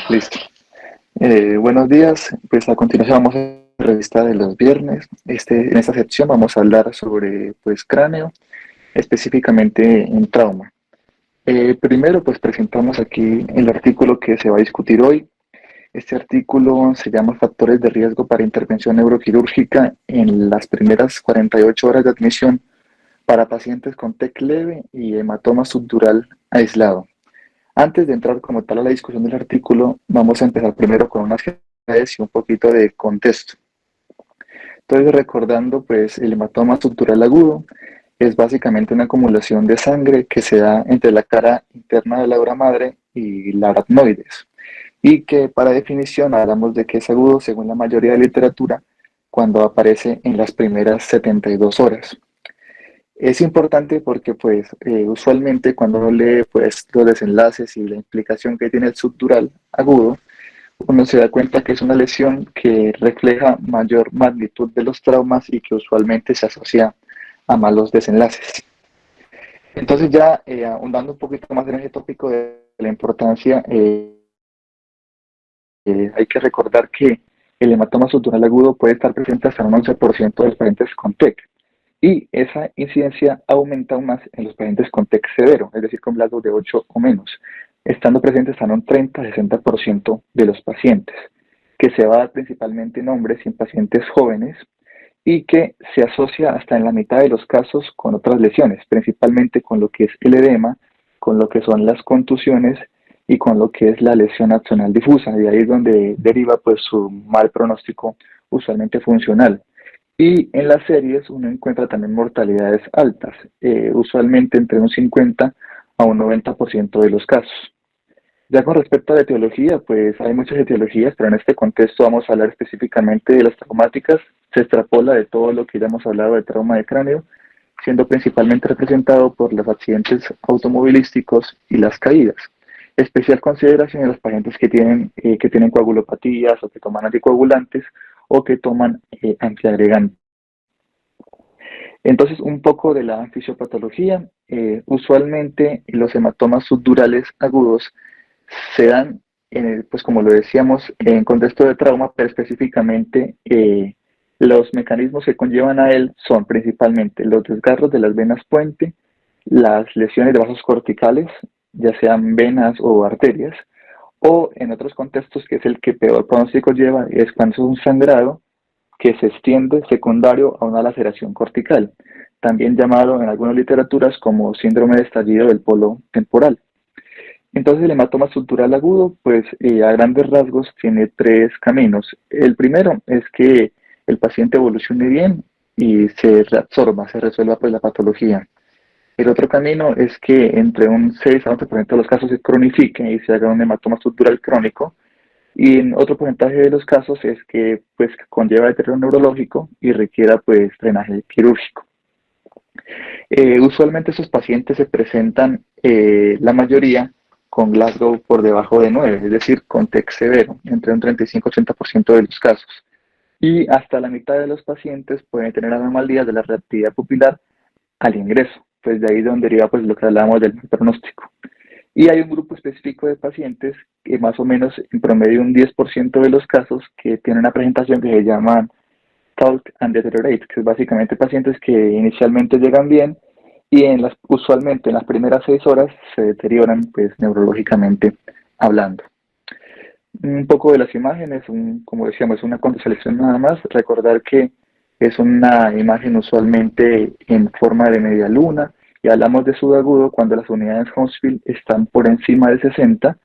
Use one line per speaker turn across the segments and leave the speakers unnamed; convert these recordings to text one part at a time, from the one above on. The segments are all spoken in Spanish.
Listo. Buenos días. Pues a continuación vamos a la revista de los viernes. En esta sección vamos a hablar sobre pues cráneo, específicamente en trauma. Primero pues presentamos aquí el artículo que se va a discutir hoy. Este artículo se llama Factores de riesgo para intervención neuroquirúrgica en las primeras 48 horas de admisión para pacientes con TEC leve y hematoma subdural aislado. Antes de entrar como tal a la discusión del artículo, vamos a empezar primero con unas generalidades y un poquito de contexto. Entonces, recordando, pues el hematoma subdural agudo es básicamente una acumulación de sangre que se da entre la cara interna de la obra madre y la aracnoides, y que para definición hablamos de que es agudo según la mayoría de literatura cuando aparece en las primeras 72 horas. Es importante porque pues usualmente cuando uno lee pues los desenlaces y la implicación que tiene el subdural agudo, uno se da cuenta que es una lesión que refleja mayor magnitud de los traumas y que usualmente se asocia a malos desenlaces. Entonces ya ahondando un poquito más en ese tópico de la importancia, hay que recordar que el hematoma subdural agudo puede estar presente hasta un 11% de los pacientes con TEC. Y esa incidencia aumenta aún más en los pacientes con TEC severo, es decir, con Glasgow de 8 o menos, estando presentes hasta un 30-60% de los pacientes, que se va a dar principalmente en hombres y en pacientes jóvenes, y que se asocia hasta en la mitad de los casos con otras lesiones, principalmente con lo que es el edema, con lo que son las contusiones y con lo que es la lesión axonal difusa, y ahí es donde deriva pues su mal pronóstico usualmente funcional. Y en las series uno encuentra también mortalidades altas, usualmente entre un 50 a un 90% de los casos. Ya con respecto a la etiología, pues hay muchas etiologías, pero en este contexto vamos a hablar específicamente de las traumáticas. Se extrapola de todo lo que ya hemos hablado de trauma de cráneo, siendo principalmente representado por los accidentes automovilísticos y las caídas. Especial consideración en los pacientes que tienen coagulopatías o que toman anticoagulantes o que toman antiagregantes. Entonces, un poco de la fisiopatología. Usualmente los hematomas subdurales agudos se dan, pues como lo decíamos, en contexto de trauma, pero específicamente los mecanismos que conllevan a él son principalmente los desgarros de las venas puente, las lesiones de vasos corticales, ya sean venas o arterias, o en otros contextos, que es el que peor pronóstico lleva, es cuando es un sangrado que se extiende secundario a una laceración cortical, también llamado en algunas literaturas como síndrome de estallido del polo temporal. Entonces el hematoma subdural agudo, pues a grandes rasgos tiene tres caminos. El primero es que el paciente evolucione bien y se reabsorba, se resuelva pues la patología. El otro camino es que entre un 6 a 11% de los casos se cronifique y se haga un hematoma subdural crónico. Y en otro porcentaje de los casos es que pues conlleva deterioro neurológico y requiera pues drenaje quirúrgico. Usualmente esos pacientes se presentan, la mayoría, con Glasgow por debajo de 9, es decir, con TEC severo, entre un 35-80% de los casos. Y hasta la mitad de los pacientes pueden tener anomalías de la reactividad pupilar al ingreso, pues de ahí donde deriva pues lo que hablábamos del pronóstico. Y hay un grupo específico de pacientes que más o menos en promedio un 10% de los casos que tienen una presentación que se llama Talk and Deteriorate, que es básicamente pacientes que inicialmente llegan bien y usualmente en las primeras 6 horas se deterioran pues neurológicamente hablando. Un poco de las imágenes, como decíamos, una selección nada más. Recordar que es una imagen usualmente en forma de media luna y hablamos de subagudo cuando las unidades Hounsfield están por encima de 60,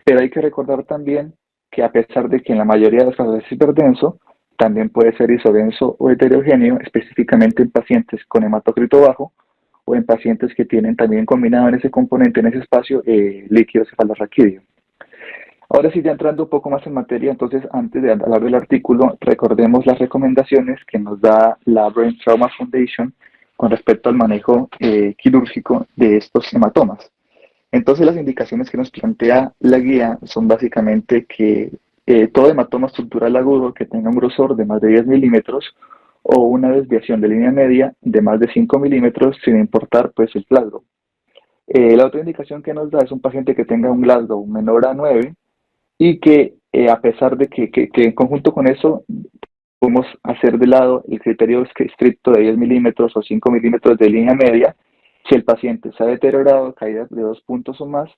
pero hay que recordar también que a pesar de que en la mayoría de los casos es hiperdenso, también puede ser isodenso o heterogéneo, específicamente en pacientes con hematocrito bajo o en pacientes que tienen también combinado en ese componente, en ese espacio, líquido cefalorraquídeo. Ahora sí, ya entrando un poco más en materia, entonces antes de hablar del artículo, recordemos las recomendaciones que nos da la Brain Trauma Foundation con respecto al manejo quirúrgico de estos hematomas. Entonces las indicaciones que nos plantea la guía son básicamente que todo hematoma estructural agudo que tenga un grosor de más de 10 milímetros o una desviación de línea media de más de 5 milímetros sin importar pues el Glasgow. La otra indicación que nos da es un paciente que tenga un Glasgow menor a 9 y que a pesar de que en conjunto con eso podemos hacer de lado el criterio estricto de 10 milímetros o 5 milímetros de línea media si el paciente se ha deteriorado, caída de 2 puntos o más,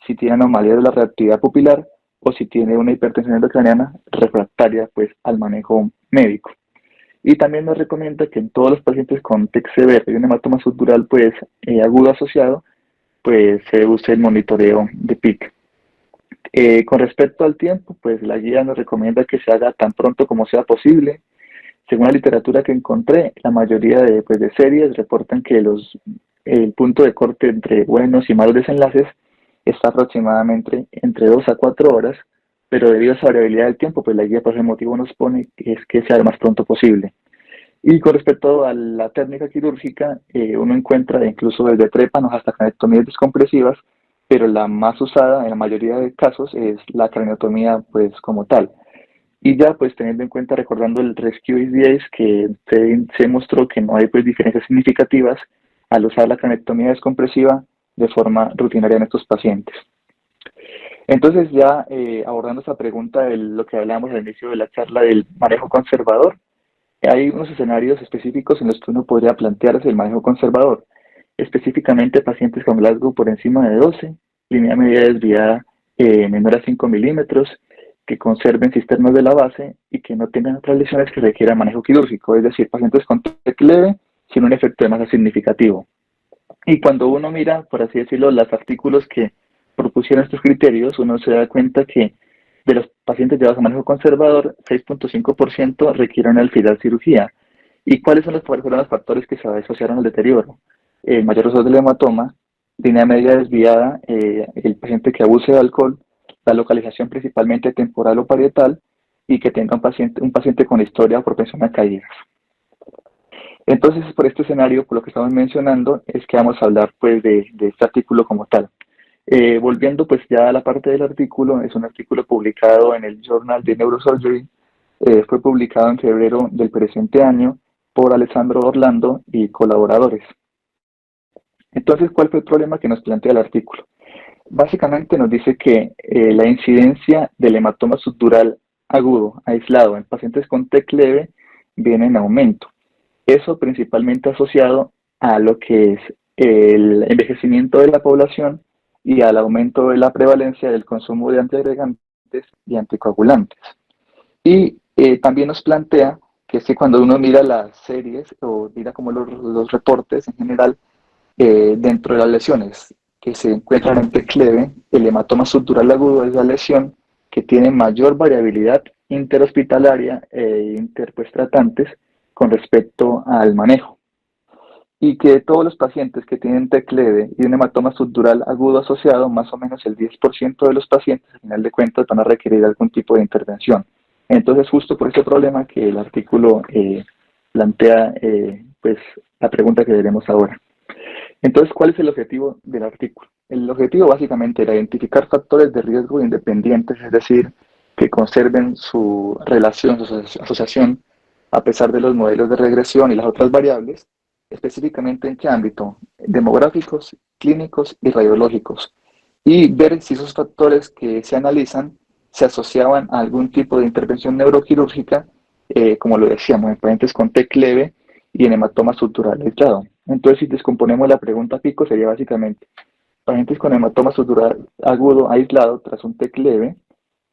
si tiene anomalía de la reactividad pupilar o si tiene una hipertensión intracraniana refractaria pues, al manejo médico. Y también nos recomienda que en todos los pacientes con TEC severo y un hematoma subdural pues, agudo asociado, pues se use el monitoreo de PIC. Con respecto al tiempo, pues la guía nos recomienda que se haga tan pronto como sea posible. Según la literatura que encontré, la mayoría de series reportan que el punto de corte entre buenos y malos desenlaces está aproximadamente entre 2 a 4 horas, pero debido a esa variabilidad del tiempo, pues la guía por ese motivo nos pone que es que sea lo más pronto posible. Y con respecto a la técnica quirúrgica, uno encuentra incluso desde trépanos hasta craniotomías descompresivas, pero la más usada en la mayoría de casos es la craniotomía pues como tal. Y ya pues teniendo en cuenta, recordando el Rescue IDS, que se mostró que no hay pues diferencias significativas al usar la craniotomía descompresiva de forma rutinaria en estos pacientes. Entonces ya abordando esta pregunta de lo que hablábamos al inicio de la charla del manejo conservador, hay unos escenarios específicos en los que uno podría plantearse el manejo conservador, específicamente pacientes con Glasgow por encima de 12, línea media desviada menor a 5 milímetros, que conserven cisternas de la base y que no tengan otras lesiones que requieran manejo quirúrgico, es decir, pacientes con TEC leve sin un efecto de masa significativo. Y cuando uno mira, por así decirlo, los artículos que propusieron estos criterios, uno se da cuenta que de los pacientes llevados a manejo conservador, 6.5% requieren alfilar cirugía. ¿Y cuáles fueron los factores que se asociaron al deterioro? El mayor uso del hematoma, línea media desviada, el paciente que abuse de alcohol, la localización principalmente temporal o parietal y que tenga un paciente con historia o propensión a caídas. Entonces, por este escenario, por lo que estamos mencionando, es que vamos a hablar pues de este artículo como tal. Volviendo pues ya a la parte del artículo, es un artículo publicado en el Journal de Neurosurgery, fue publicado en febrero del presente año por Alessandro Orlando y colaboradores. Entonces, ¿cuál fue el problema que nos plantea el artículo? Básicamente nos dice que la incidencia del hematoma subdural agudo, aislado, en pacientes con TEC leve, viene en aumento. Eso principalmente asociado a lo que es el envejecimiento de la población y al aumento de la prevalencia del consumo de antiagregantes y anticoagulantes. Y también nos plantea que es que cuando uno mira las series o mira como los reportes en general, dentro de las lesiones que se encuentran en TEC leve, el hematoma subdural agudo es la lesión que tiene mayor variabilidad interhospitalaria e interpuestratantes con respecto al manejo. Y que todos los pacientes que tienen TEC leve y un hematoma subdural agudo asociado, más o menos el 10% de los pacientes, al final de cuentas, van a requerir algún tipo de intervención. Entonces, justo por ese problema que el artículo plantea pues, la pregunta que veremos ahora. Entonces, ¿cuál es el objetivo del artículo? El objetivo básicamente era identificar factores de riesgo independientes, es decir, que conserven su relación, su asociación, a pesar de los modelos de regresión y las otras variables, específicamente en qué ámbito, demográficos, clínicos y radiológicos, y ver si esos factores que se analizan se asociaban a algún tipo de intervención neuroquirúrgica, como lo decíamos, en pacientes con TEC leve y en hematoma subdural aislado. Entonces, si descomponemos la pregunta pico, sería básicamente pacientes con hematoma subdural agudo aislado tras un TEC leve,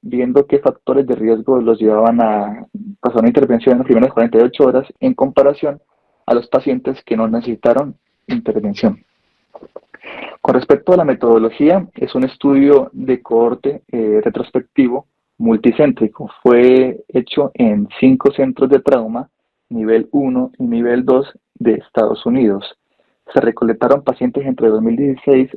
viendo qué factores de riesgo los llevaban a pasar una intervención en las primeras 48 horas en comparación a los pacientes que no necesitaron intervención. Con respecto a la metodología, es un estudio de cohorte retrospectivo multicéntrico. Fue hecho en 5 centros de trauma, nivel 1 y nivel 2 de Estados Unidos. Se recolectaron pacientes entre 2016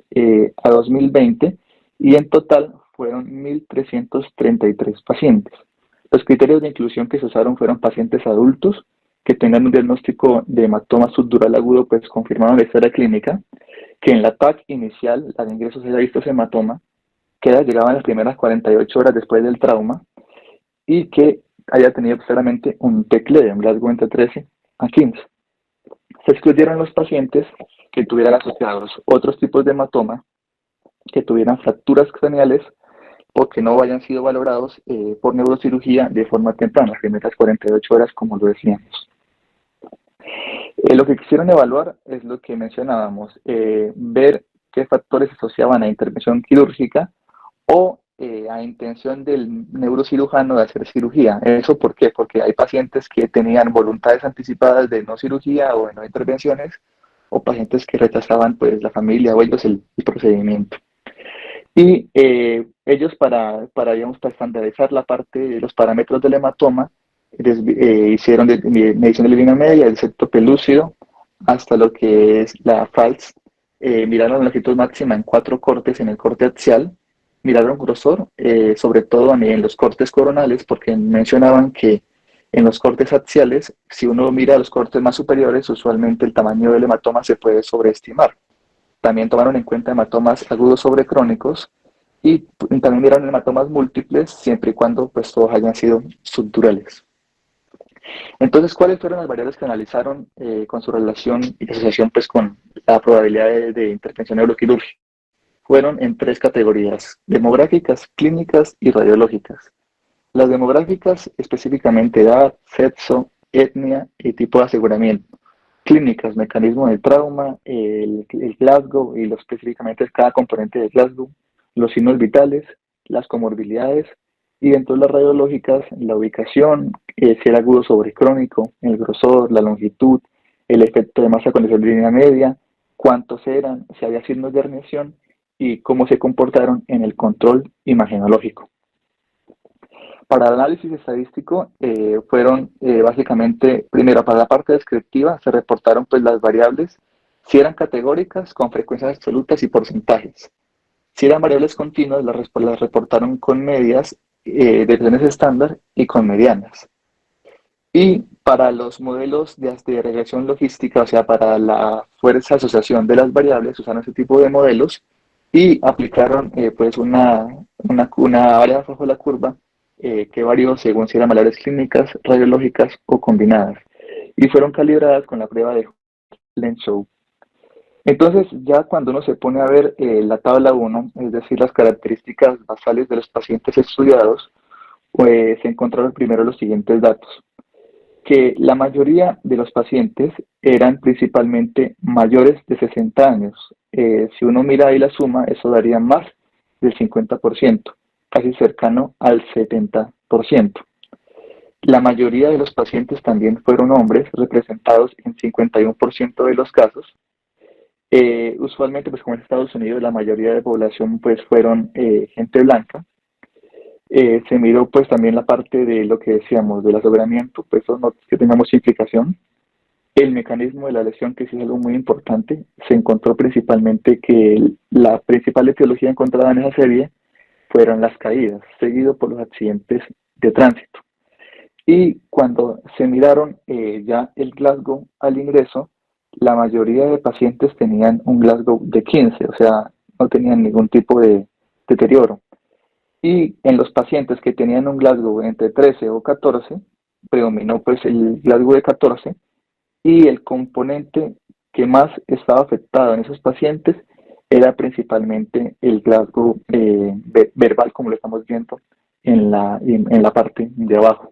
a 2020 y en total fueron 1.333 pacientes. Los criterios de inclusión que se usaron fueron pacientes adultos que tengan un diagnóstico de hematoma subdural agudo pues confirmado en la historia clínica, que en la TAC inicial, la de ingresos, se haya visto ese hematoma, que haya llegado en las primeras 48 horas después del trauma y que haya tenido claramente un TEC leve, un Glasgow entre 13 a 15. Se excluyeron los pacientes que tuvieran asociados otros tipos de hematoma, que tuvieran fracturas craneales, o que no hayan sido valorados por neurocirugía de forma temprana, las primeras 48 horas, como lo decíamos. Lo que quisieron evaluar es lo que mencionábamos, ver qué factores se asociaban a intervención quirúrgica o a intención del neurocirujano de hacer cirugía. ¿Eso por qué? Porque hay pacientes que tenían voluntades anticipadas de no cirugía o de no intervenciones, o pacientes que rechazaban pues la familia o ellos el procedimiento. Y ellos digamos, para estandarizar la parte de los parámetros del hematoma, hicieron medición de la línea media, el septo pelúcido, hasta lo que es la FALS. Miraron la longitud máxima en 4 cortes en el corte axial, miraron grosor, sobre todo en los cortes coronales, porque mencionaban que en los cortes axiales, si uno mira los cortes más superiores, usualmente el tamaño del hematoma se puede sobreestimar. También tomaron en cuenta hematomas agudos sobrecrónicos y también miraron hematomas múltiples, siempre y cuando pues, todos hayan sido subdurales. Entonces, ¿cuáles fueron las variables que analizaron con su relación y asociación pues, con la probabilidad de intervención neuroquirúrgica? Fueron en 3 categorías: demográficas, clínicas y radiológicas. Las demográficas, específicamente edad, sexo, etnia y tipo de aseguramiento. Clínicas, mecanismo del trauma, el Glasgow y específicamente cada componente del Glasgow, los signos vitales, las comorbilidades, y dentro de las radiológicas, la ubicación, si era agudo sobre crónico, el grosor, la longitud, el efecto de masa con línea media, cuántos eran, si había signos de herniación y cómo se comportaron en el control imagenológico. Para el análisis estadístico fueron básicamente, primero para la parte descriptiva se reportaron pues las variables, si eran categóricas, con frecuencias absolutas y porcentajes. Si eran variables continuas, las reportaron con medias de versiones estándar y con medianas. Y para los modelos de regresión logística, o sea, para la fuerza asociación de las variables, usaron ese tipo de modelos y aplicaron pues una variable bajo la curva que varió según si eran variables clínicas, radiológicas o combinadas. Y fueron calibradas con la prueba de Lenshow. Entonces, ya cuando uno se pone a ver la tabla 1, es decir, las características basales de los pacientes estudiados, pues se encontraron primero los siguientes datos: que la mayoría de los pacientes eran principalmente mayores de 60 años. Si uno mira ahí la suma, eso daría más del 50%, casi cercano al 70%. La mayoría de los pacientes también fueron hombres, representados en 51% de los casos. Usualmente, pues como en Estados Unidos, la mayoría de población pues fueron gente blanca. Se miró pues también la parte de lo que decíamos del aseguramiento, pues eso no que tengamos implicación. El mecanismo de la lesión, que sí es algo muy importante, se encontró principalmente que la principal etiología encontrada en esa serie fueron las caídas, seguido por los accidentes de tránsito. Y cuando se miraron ya el Glasgow al ingreso, la mayoría de pacientes tenían un Glasgow de 15, o sea, no tenían ningún tipo de deterioro. Y en los pacientes que tenían un Glasgow entre 13 o 14, predominó pues el Glasgow de 14, y el componente que más estaba afectado en esos pacientes era principalmente el Glasgow verbal, como lo estamos viendo en la parte de abajo.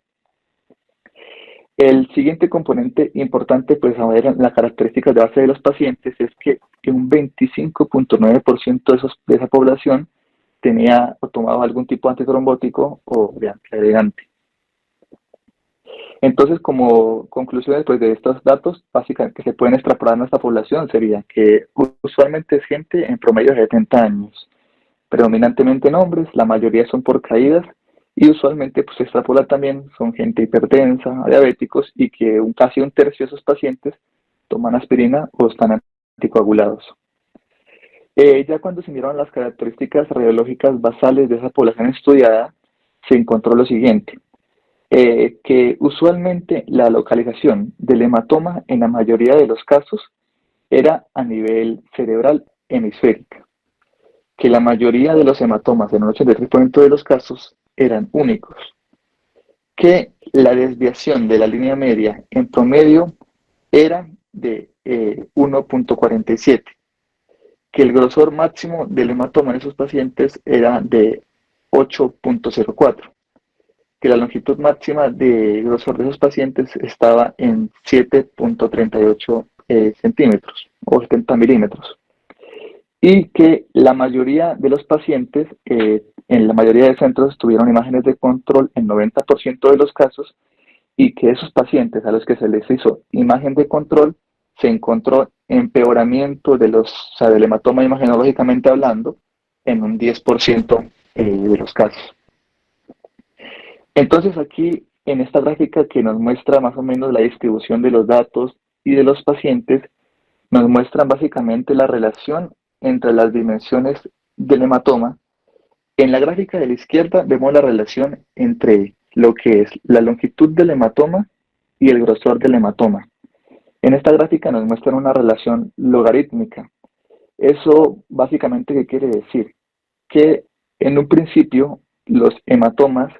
El siguiente componente importante, pues a ver las características de base de los pacientes, es que un 25.9% de esa población tenía o tomaba algún tipo de antitrombótico o de antiagregante. Entonces, como conclusiones pues, de estos datos, básicamente que se pueden extrapolar a nuestra población sería que usualmente es gente en promedio de 70 años, predominantemente en hombres, la mayoría son por caídas, y usualmente pues, se extrapola también, son gente hipertensa, diabéticos, y que casi un tercio de esos pacientes toman aspirina o están anticoagulados. Ya cuando se miraron las características radiológicas basales de esa población estudiada, se encontró lo siguiente: que usualmente la localización del hematoma en la mayoría de los casos era a nivel cerebral hemisférico, que la mayoría de los hematomas, en un 83% de los casos, eran únicos, que la desviación de la línea media en promedio era de 1.47, que el grosor máximo del hematoma en esos pacientes era de 8.04, que la longitud máxima de grosor de esos pacientes estaba en 7.38 centímetros o 70 milímetros. Y que la mayoría de los pacientes, en la mayoría de centros, tuvieron imágenes de control en 90% de los casos, y que esos pacientes a los que se les hizo imagen de control se encontró empeoramiento de o sea, del hematoma imagenológicamente hablando en un 10% de los casos. Entonces aquí en esta gráfica que nos muestra más o menos la distribución de los datos y de los pacientes, nos muestran básicamente la relación entre las dimensiones del hematoma. En la gráfica de la izquierda vemos la relación entre lo que es la longitud del hematoma y el grosor del hematoma. En esta gráfica nos muestran una relación logarítmica. Eso básicamente, ¿qué quiere decir? Que en un principio los hematomas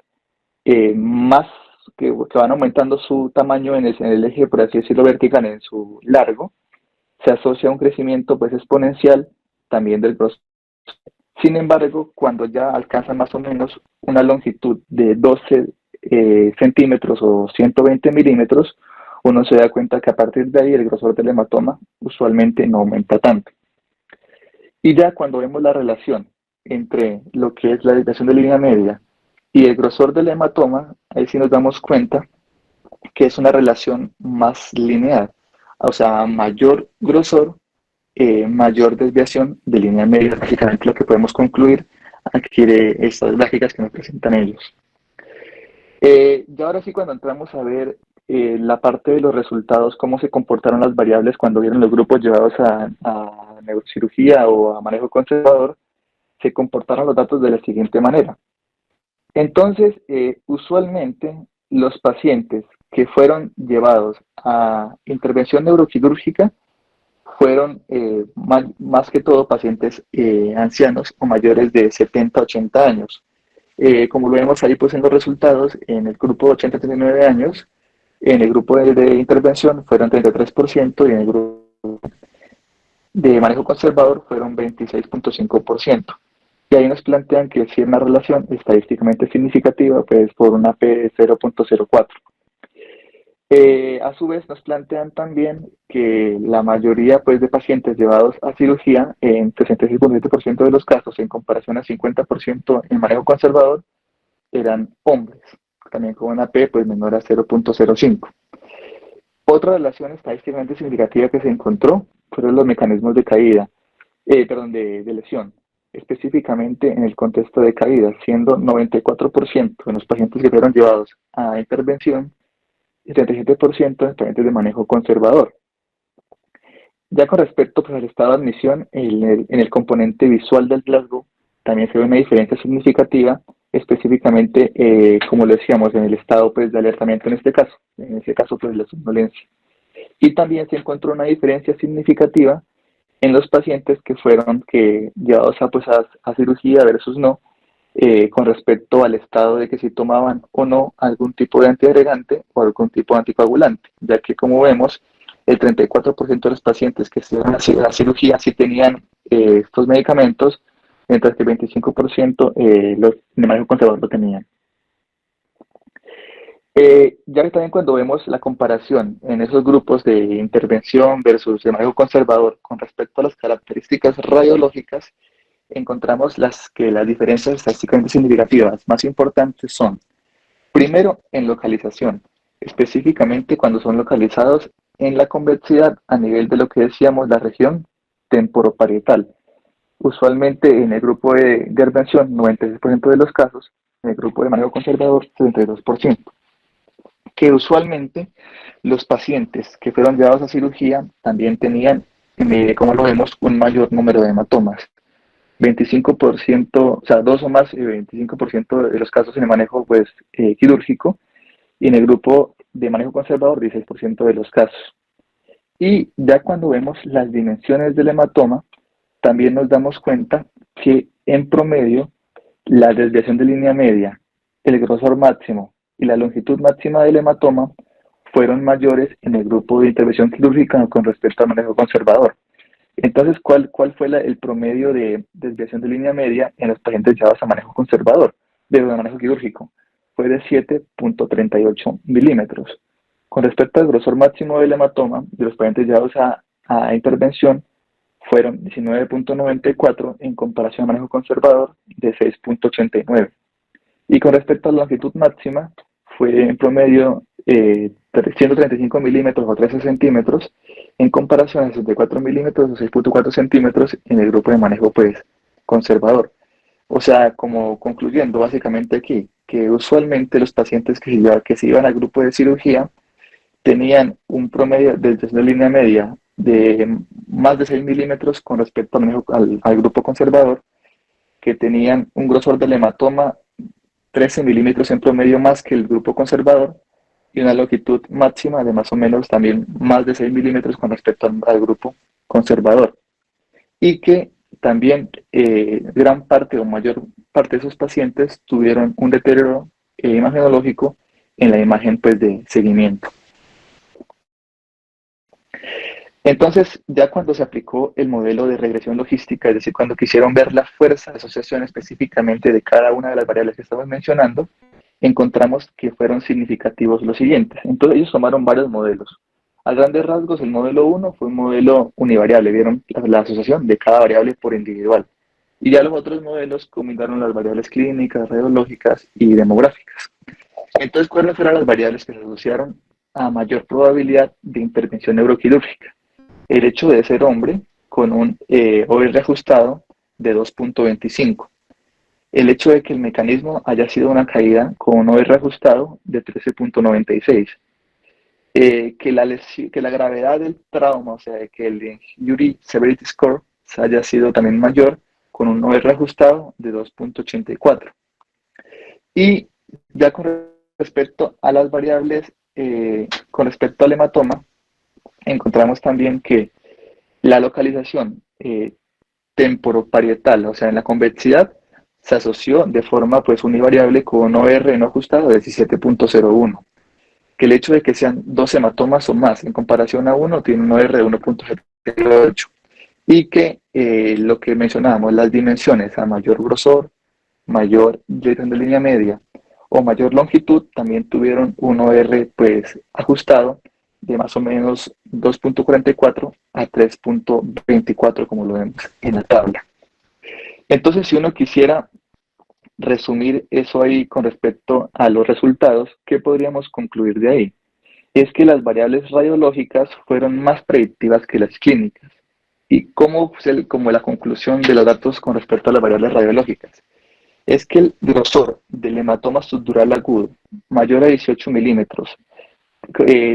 más que van aumentando su tamaño en el eje, por así decirlo, vertical, en su largo, se asocia a un crecimiento pues exponencial también del grosor. Sin embargo, cuando ya alcanzan más o menos una longitud de 12 centímetros o 120 milímetros, uno se da cuenta que a partir de ahí el grosor del hematoma usualmente no aumenta tanto. Y ya cuando vemos la relación entre lo que es la desviación de línea media y el grosor del hematoma, ahí sí nos damos cuenta que es una relación más lineal. O sea, mayor grosor, mayor desviación de línea media. Básicamente lo que podemos concluir adquiere estas gráficas que nos presentan ellos. Y ahora sí, cuando entramos a ver la parte de los resultados, cómo se comportaron las variables cuando vieron los grupos llevados a neurocirugía o a manejo conservador, se comportaron los datos de la siguiente manera. Entonces, usualmente los pacientes que fueron llevados a intervención neuroquirúrgica fueron más que todo pacientes ancianos o mayores de 70 a 80 años. Como lo vemos ahí pues en los resultados, en el grupo de 80 a 39 años, en el grupo de intervención fueron 33% y en el grupo de manejo conservador fueron 26.5%. Y ahí nos plantean que si hay una relación estadísticamente significativa, pues por una P de 0.04. A su vez nos plantean también que la mayoría pues, de pacientes llevados a cirugía, en 66.7% de los casos, en comparación a 50% en manejo conservador, eran hombres, también con una P pues, menor a 0.05. Otra relación estadísticamente significativa que se encontró fueron los mecanismos de caída, de lesión, específicamente en el contexto de caída, siendo 94% de los pacientes que fueron llevados a intervención y 37% en pacientes de manejo conservador. Ya con respecto pues, al estado de admisión, en el componente visual del Glasgow también se ve una diferencia significativa, específicamente, como lo decíamos, en el estado pues, de alertamiento en este caso pues la somnolencia. Y también se encontró una diferencia significativa en los pacientes que fueron llevados a cirugía versus no, con respecto al estado de que si tomaban o no algún tipo de antiagregante o algún tipo de anticoagulante, ya que como vemos, el 34% de los pacientes que se iban a la cirugía sí tenían estos medicamentos, mientras que el 25% los de manejo conservador lo tenían. Ya que también cuando vemos la comparación en esos grupos de intervención versus de manejo conservador con respecto a las características radiológicas, encontramos que las diferencias estadísticamente significativas más importantes son, primero, en localización, específicamente cuando son localizados en la convexidad a nivel de lo que decíamos la región temporoparietal. Usualmente en el grupo de intervención, 96% de los casos, en el grupo de manejo conservador, 32%. Que usualmente los pacientes que fueron llevados a cirugía también tenían, como lo vemos, un mayor número de hematomas. 25%, o sea, dos o más, 25% de los casos en el manejo pues, quirúrgico, y en el grupo de manejo conservador, 16% de los casos. Y ya cuando vemos las dimensiones del hematoma, también nos damos cuenta que en promedio la desviación de línea media, el grosor máximo y la longitud máxima del hematoma fueron mayores en el grupo de intervención quirúrgica con respecto al manejo conservador. Entonces, ¿cuál fue el promedio de desviación de línea media en los pacientes llevados a manejo conservador? de manejo quirúrgico fue de 7.38 milímetros. Con respecto al grosor máximo del hematoma de los pacientes llevados a intervención, fueron 19.94 en comparación al manejo conservador de 6.89. Y con respecto a la longitud máxima, fue en promedio 135 milímetros o 13 centímetros en comparación a 64 milímetros o 6.4 centímetros en el grupo de manejo pues, conservador. O sea, como concluyendo básicamente aquí, que usualmente los pacientes que se iban al grupo de cirugía tenían un promedio desde la línea media de más de 6 milímetros con respecto al grupo conservador, que tenían un grosor del hematoma 13 milímetros en promedio más que el grupo conservador y una longitud máxima de más o menos también más de 6 milímetros con respecto al grupo conservador. Y que también gran parte o mayor parte de esos pacientes tuvieron un deterioro imagenológico en la imagen pues, de seguimiento. Entonces, ya cuando se aplicó el modelo de regresión logística, es decir, cuando quisieron ver la fuerza de asociación específicamente de cada una de las variables que estamos mencionando, encontramos que fueron significativos los siguientes. Entonces, ellos tomaron varios modelos. A grandes rasgos, el modelo 1 fue un modelo univariable, vieron la asociación de cada variable por individual. Y ya los otros modelos combinaron las variables clínicas, radiológicas y demográficas. Entonces, ¿cuáles fueron las variables que se asociaron a mayor probabilidad de intervención neuroquirúrgica? El hecho de ser hombre con un OR ajustado de 2.25. El hecho de que el mecanismo haya sido una caída con un OR ajustado de 13.96. Que la gravedad del trauma, o sea, que el Injury Severity Score haya sido también mayor con un OR ajustado de 2.84. Y ya con respecto a las variables, con respecto al hematoma, encontramos también que la localización temporoparietal, o sea, en la convexidad, se asoció de forma pues univariable con un OR no ajustado de 17.01. Que el hecho de que sean dos hematomas o más en comparación a uno tiene un OR de 1.78. Y que lo que mencionábamos, las dimensiones a mayor grosor, mayor dirección de línea media o mayor longitud también tuvieron un OR pues ajustado de más o menos 2.44 a 3.24 como lo vemos en la tabla. Entonces, si uno quisiera resumir eso ahí con respecto a los resultados, ¿qué podríamos concluir de ahí? Es que las variables radiológicas fueron más predictivas que las clínicas. ¿Y cómo fue como la conclusión de los datos con respecto a las variables radiológicas? Es que el grosor del hematoma subdural agudo mayor a 18 milímetros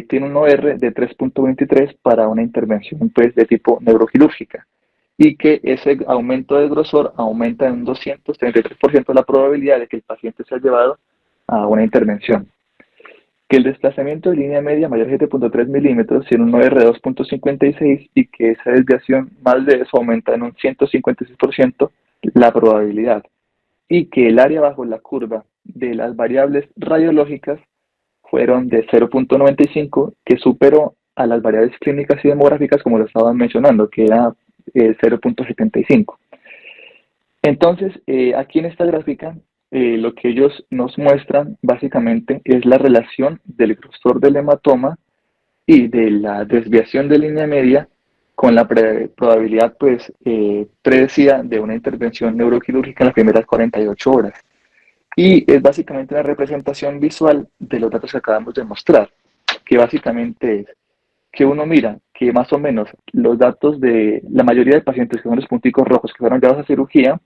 tiene un OR de 3.23 para una intervención pues, de tipo neuroquirúrgica y que ese aumento de grosor aumenta en un 233% la probabilidad de que el paciente sea llevado a una intervención. Que el desplazamiento de línea media mayor a 7.3 milímetros tiene un OR de 2.56 y que esa desviación más de eso aumenta en un 156% la probabilidad. Y que el área bajo la curva de las variables radiológicas fueron de 0.95, que superó a las variables clínicas y demográficas, como lo estaban mencionando, que era 0.75. Entonces, aquí en esta gráfica, lo que ellos nos muestran básicamente es la relación del grosor del hematoma y de la desviación de línea media con la probabilidad pues, predecida de una intervención neuroquirúrgica en las primeras 48 horas. Y es básicamente una representación visual de los datos que acabamos de mostrar, que básicamente es que uno mira que más o menos los datos de la mayoría de pacientes que son los punticos rojos que fueron llevados a cirugía,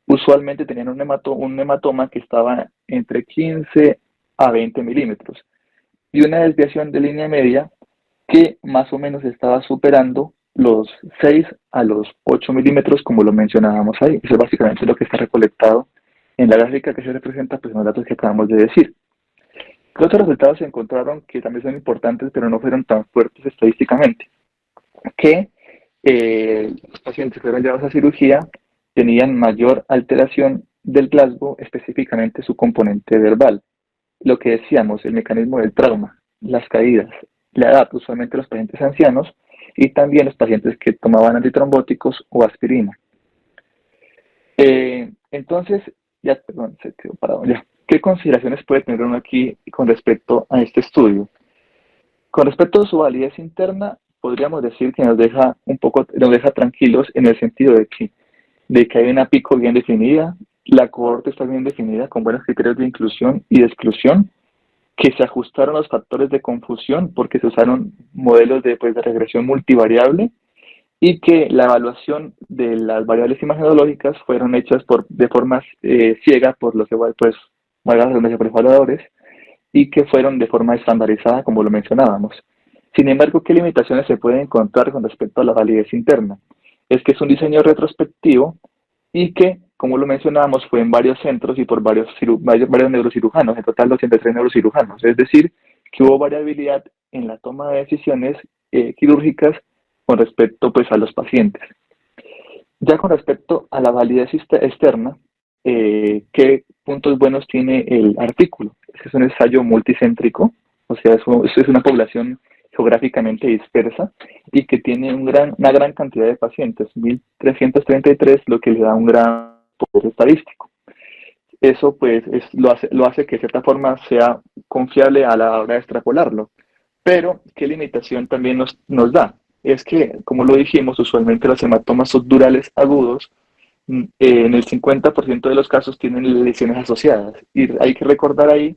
usualmente tenían un hematoma que estaba entre 15 a 20 milímetros y una desviación de línea media que más o menos estaba superando los 6 a los 8 milímetros como lo mencionábamos ahí. Eso es básicamente lo que está recolectado en la gráfica que se representa pues, los datos que acabamos de decir. ¿Qué otros resultados se encontraron que también son importantes pero no fueron tan fuertes estadísticamente? Que los pacientes que fueron llevados a cirugía tenían mayor alteración del Glasgow, específicamente su componente verbal. Lo que decíamos, el mecanismo del trauma, las caídas, la edad, usualmente los pacientes ancianos, y también los pacientes que tomaban antitrombóticos o aspirina. Entonces, Ya, perdón, se quedó parado ya. ¿Qué consideraciones puede tener uno aquí con respecto a este estudio? Con respecto a su validez interna, podríamos decir que nos deja un poco, nos deja tranquilos en el sentido de que hay una pico bien definida, la cohorte está bien definida con buenos criterios de inclusión y de exclusión, que se ajustaron los factores de confusión porque se usaron modelos de regresión multivariable y que la evaluación de las variables imagenológicas fueron hechas de forma ciega por los evaluadores y que fueron de forma estandarizada, como lo mencionábamos. Sin embargo, ¿qué limitaciones se pueden encontrar con respecto a la validez interna? Es que es un diseño retrospectivo y que, como lo mencionábamos, fue en varios centros y por varios neurocirujanos, en total 83 neurocirujanos. Es decir, que hubo variabilidad en la toma de decisiones quirúrgicas con respecto pues, a los pacientes. Ya con respecto a la validez externa, ¿qué puntos buenos tiene el artículo? Es un ensayo multicéntrico, o sea, es una población geográficamente dispersa y que tiene una gran cantidad de pacientes, 1.333, lo que le da un gran poder estadístico. Eso pues lo hace que de cierta forma sea confiable a la hora de extrapolarlo. Pero, ¿qué limitación también nos da? Es que, como lo dijimos, usualmente los hematomas subdurales agudos en el 50% de los casos tienen lesiones asociadas. Y hay que recordar ahí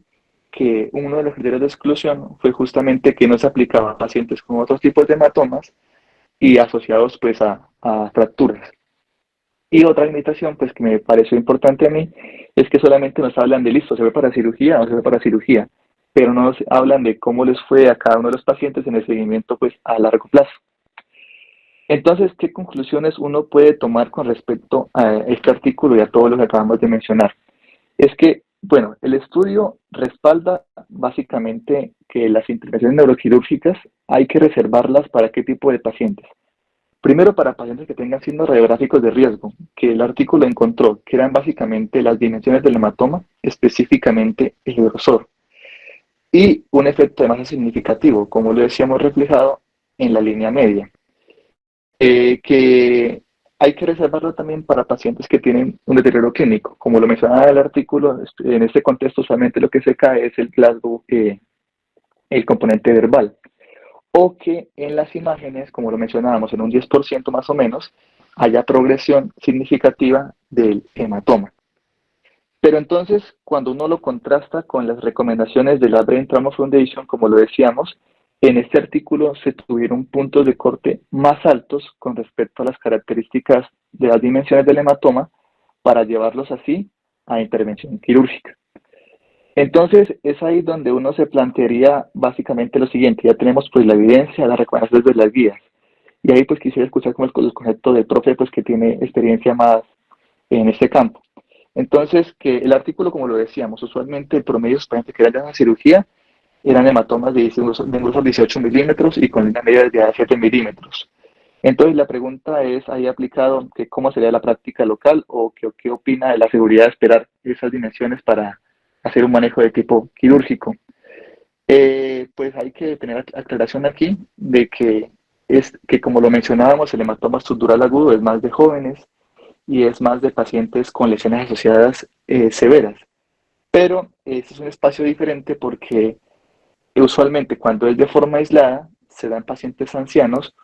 que uno de los criterios de exclusión fue justamente que no se aplicaba a pacientes con otros tipos de hematomas y asociados pues a fracturas. Y otra limitación pues que me pareció importante a mí es que solamente nos hablan de listo, se ve para cirugía o se ve para cirugía, pero no nos hablan de cómo les fue a cada uno de los pacientes en el seguimiento pues a largo plazo. Entonces, ¿qué conclusiones uno puede tomar con respecto a este artículo y a todo lo que acabamos de mencionar? Es que, bueno, el estudio respalda básicamente que las intervenciones neuroquirúrgicas hay que reservarlas para qué tipo de pacientes. Primero, para pacientes que tengan signos radiográficos de riesgo, que el artículo encontró que eran básicamente las dimensiones del hematoma, específicamente el grosor, y un efecto de masa significativo, como lo decíamos reflejado en la línea media. Que hay que reservarlo también para pacientes que tienen un deterioro clínico. Como lo mencionaba el artículo, en este contexto solamente lo que se cae es el Glasgow, el componente verbal. O que en las imágenes, como lo mencionábamos, en un 10% más o menos, haya progresión significativa del hematoma. Pero entonces, cuando uno lo contrasta con las recomendaciones de la Brain Trauma Foundation, como lo decíamos, en este artículo se tuvieron puntos de corte más altos con respecto a las características de las dimensiones del hematoma para llevarlos así a intervención quirúrgica. Entonces, es ahí donde uno se plantearía básicamente lo siguiente: ya tenemos pues la evidencia, las recomendaciones de las guías, y ahí pues quisiera escuchar como el concepto de profe pues que tiene experiencia más en este campo. Entonces, que el artículo, como lo decíamos, usualmente el promedio de los pacientes que eran a cirugía eran hematomas de grosor 18 milímetros y con una media de 7 milímetros. Entonces, la pregunta es, ahí aplicado, que cómo sería la práctica local o qué opina de la seguridad de esperar esas dimensiones para hacer un manejo de tipo quirúrgico. Pues hay que tener aclaración aquí de que como lo mencionábamos, el hematoma subdural agudo es más de jóvenes y es más de pacientes con lesiones asociadas severas. Pero este es un espacio diferente porque usualmente cuando es de forma aislada se da en pacientes ancianos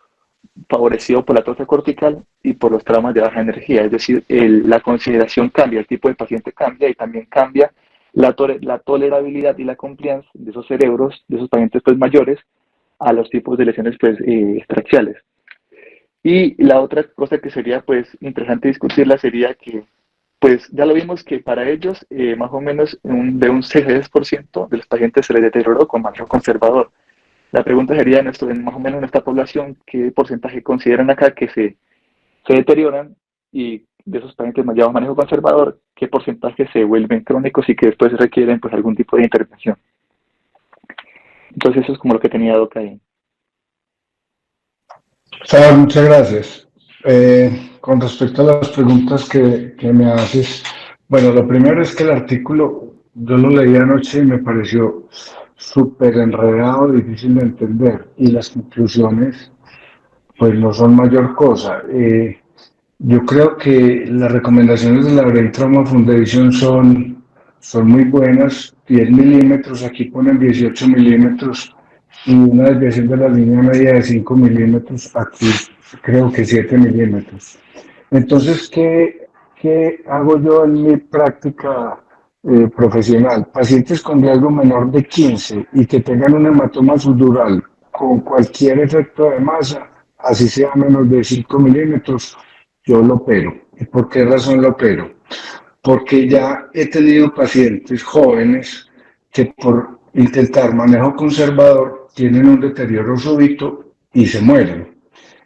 favorecido por la atrofia cortical y por los traumas de baja energía. Es decir, la consideración cambia, el tipo de paciente cambia y también cambia la tolerabilidad y la compliance de esos cerebros, de esos pacientes pues, mayores, a los tipos de lesiones pues, extrachiales. Y la otra cosa que sería pues interesante discutirla sería que pues ya lo vimos que para ellos más o menos de un 6% de los pacientes se les deterioró con manejo conservador. La pregunta sería, más o menos en esta población, ¿qué porcentaje consideran acá que se deterioran? Y de esos pacientes más llevados manejo conservador, ¿qué porcentaje se vuelven crónicos y que después requieren pues, algún tipo de intervención? Entonces eso es como lo que tenía Doca ahí.
Sabas, muchas gracias. Con respecto a las preguntas que me haces, bueno, lo primero es que el artículo, yo lo leí anoche y me pareció súper enredado, difícil de entender, y las conclusiones, pues no son mayor cosa. Yo creo que las recomendaciones de la Brain Trauma Foundation son muy buenas. 10 milímetros, aquí ponen 18 milímetros y una desviación de la línea media de 5 milímetros, aquí creo que 7 milímetros. Entonces, ¿qué hago yo en mi práctica profesional? Pacientes con riesgo menor de 15 y que tengan un hematoma subdural con cualquier efecto de masa, así sea menos de 5 milímetros, yo lo opero. ¿Y por qué razón lo opero? Porque ya he tenido pacientes jóvenes que por intentar manejo conservador tienen un deterioro súbito y se mueren.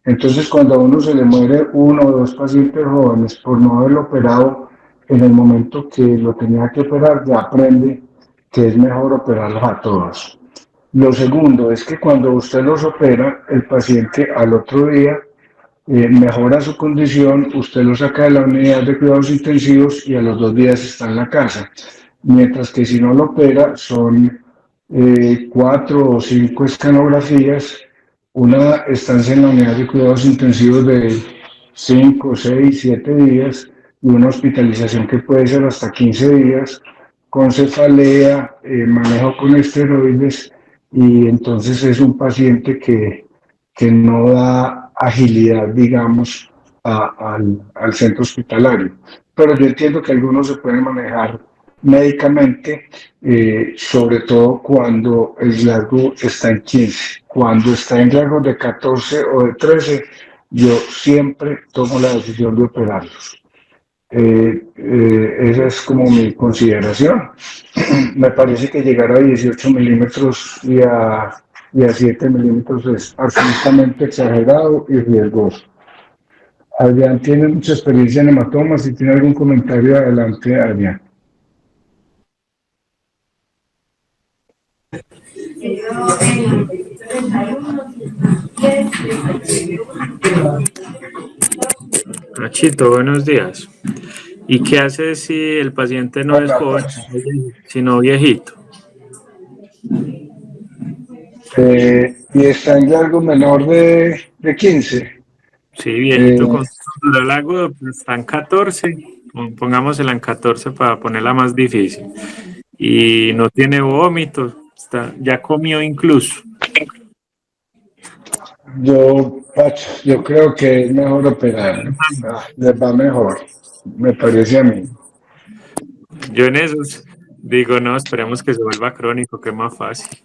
Entonces, cuando a uno se le muere uno o dos pacientes jóvenes por no haberlo operado en el momento que lo tenía que operar, ya aprende que es mejor operarlos a todos. Lo segundo es que cuando usted los opera, el paciente al otro día mejora su condición, usted lo saca de la unidad de cuidados intensivos y a los 2 días está en la casa. Mientras que si no lo opera, son 4 o 5 escanografías, una estancia en la unidad de cuidados intensivos de 5, 6, 7 días y una hospitalización que puede ser hasta 15 días, con cefalea, manejo con esteroides, y entonces es un paciente que no da agilidad, digamos, al centro hospitalario. Pero yo entiendo que algunos se pueden manejar médicamente, sobre todo cuando el Glasgow está en 15. Cuando está en Glasgow de 14 o de 13, yo siempre tomo la decisión de operarlos. Esa es como mi consideración. Me parece que llegar a 18 milímetros y a 7 milímetros es absolutamente exagerado y riesgoso. Adrián tiene mucha experiencia en hematomas. Si tiene algún comentario, adelante, Adrián.
Nachito, buenos días. ¿Y qué haces si el paciente no es
Hola,
joven,
Pacho.
sino viejito?
Y está en algo menor de 15.
Sí, viejito
Eh,
con el lago, pues, está en 14, pongámosela en 14 para ponerla más difícil. Y no tiene vómitos, ya comió incluso.
Pacho, yo creo que es mejor operarlo. Les va mejor, me parece a mí.
Yo en esos digo, no, esperemos que se vuelva crónico, que es más fácil.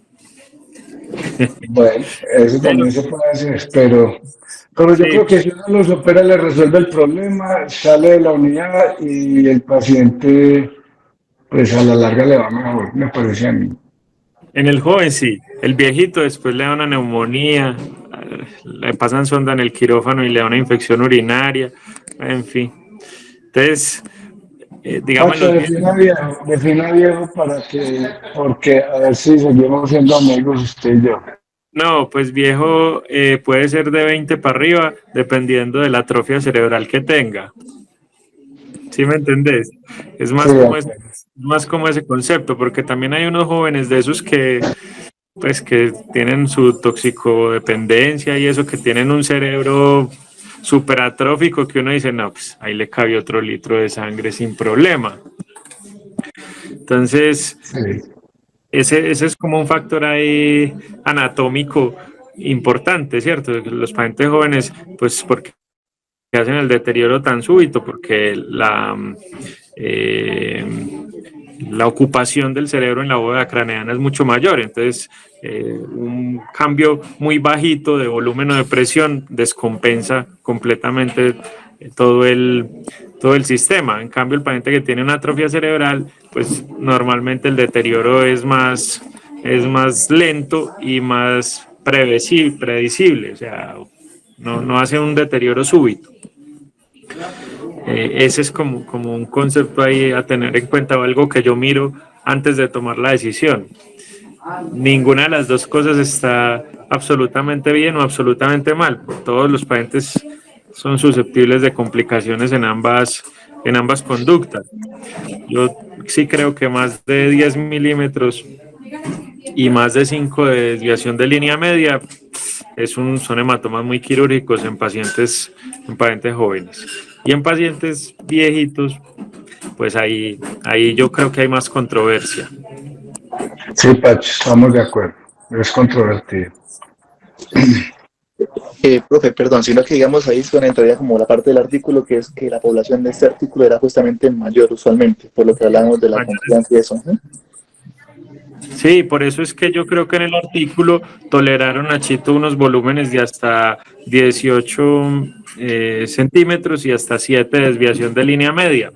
Bueno, eso
Pero
también se puede hacer, pero yo
sí,
creo que si uno los opera, le resuelve el problema, sale de la unidad y el paciente, pues a la larga le va mejor, me parece a mí.
en el joven sí, el viejito después le da una neumonía, le pasan sonda en el quirófano y le da una infección urinaria, en fin. Entonces, digamos
Pacho,
los viejos,
defina viejo porque a ver si seguimos siendo amigos usted y yo.
no, pues viejo puede ser de 20 para arriba, dependiendo de la atrofia cerebral que tenga. ¿Sí me entendés? Es
Sí,
más como ese concepto, porque también hay unos jóvenes de esos que pues que tienen su toxicodependencia y eso, que tienen un cerebro superatrófico que uno dice, no, pues ahí le cabe otro litro de sangre sin problema. Entonces,
sí.
ese es como un factor ahí anatómico importante, ¿cierto? Los pacientes jóvenes, pues porque hacen el deterioro tan súbito, porque eh, la ocupación del cerebro en la bóveda craneana es mucho mayor, entonces un cambio muy bajito de volumen o de presión descompensa completamente todo todo el sistema. En cambio, el paciente que tiene una atrofia cerebral, pues normalmente el deterioro es más lento y más predecible, o sea, no hace un deterioro súbito. Ese es como un concepto ahí a tener en cuenta o algo que yo miro antes de tomar la decisión. Ninguna de las dos cosas está absolutamente bien o absolutamente mal. Todos los pacientes son susceptibles de complicaciones en ambas conductas. Yo sí creo que más de 10 milímetros y más de 5 de desviación de línea media son hematomas muy quirúrgicos en pacientes jóvenes. Y en pacientes viejitos, pues ahí yo creo que hay más controversia.
Sí, Pacho, estamos de acuerdo. Es controvertido.
Profe, perdón, sino que digamos ahí es donde entraría como la parte del artículo, que es que la población de este artículo era justamente mayor usualmente, por lo que hablamos de la
Mayores.
confianza y eso, ¿no?
Sí, por eso es que yo creo que en el artículo toleraron a Chito unos volúmenes de hasta 18 centímetros y hasta 7 de desviación de línea media.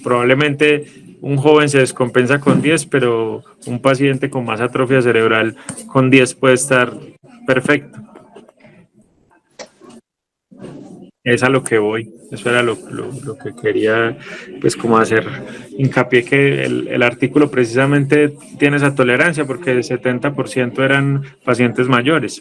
Probablemente un joven se descompensa con 10, pero un paciente con más atrofia cerebral con 10 puede estar perfecto. Es a lo que voy. Eso era lo que quería, pues, como hacer hincapié, que el artículo precisamente tiene esa tolerancia, porque el 70% eran pacientes mayores.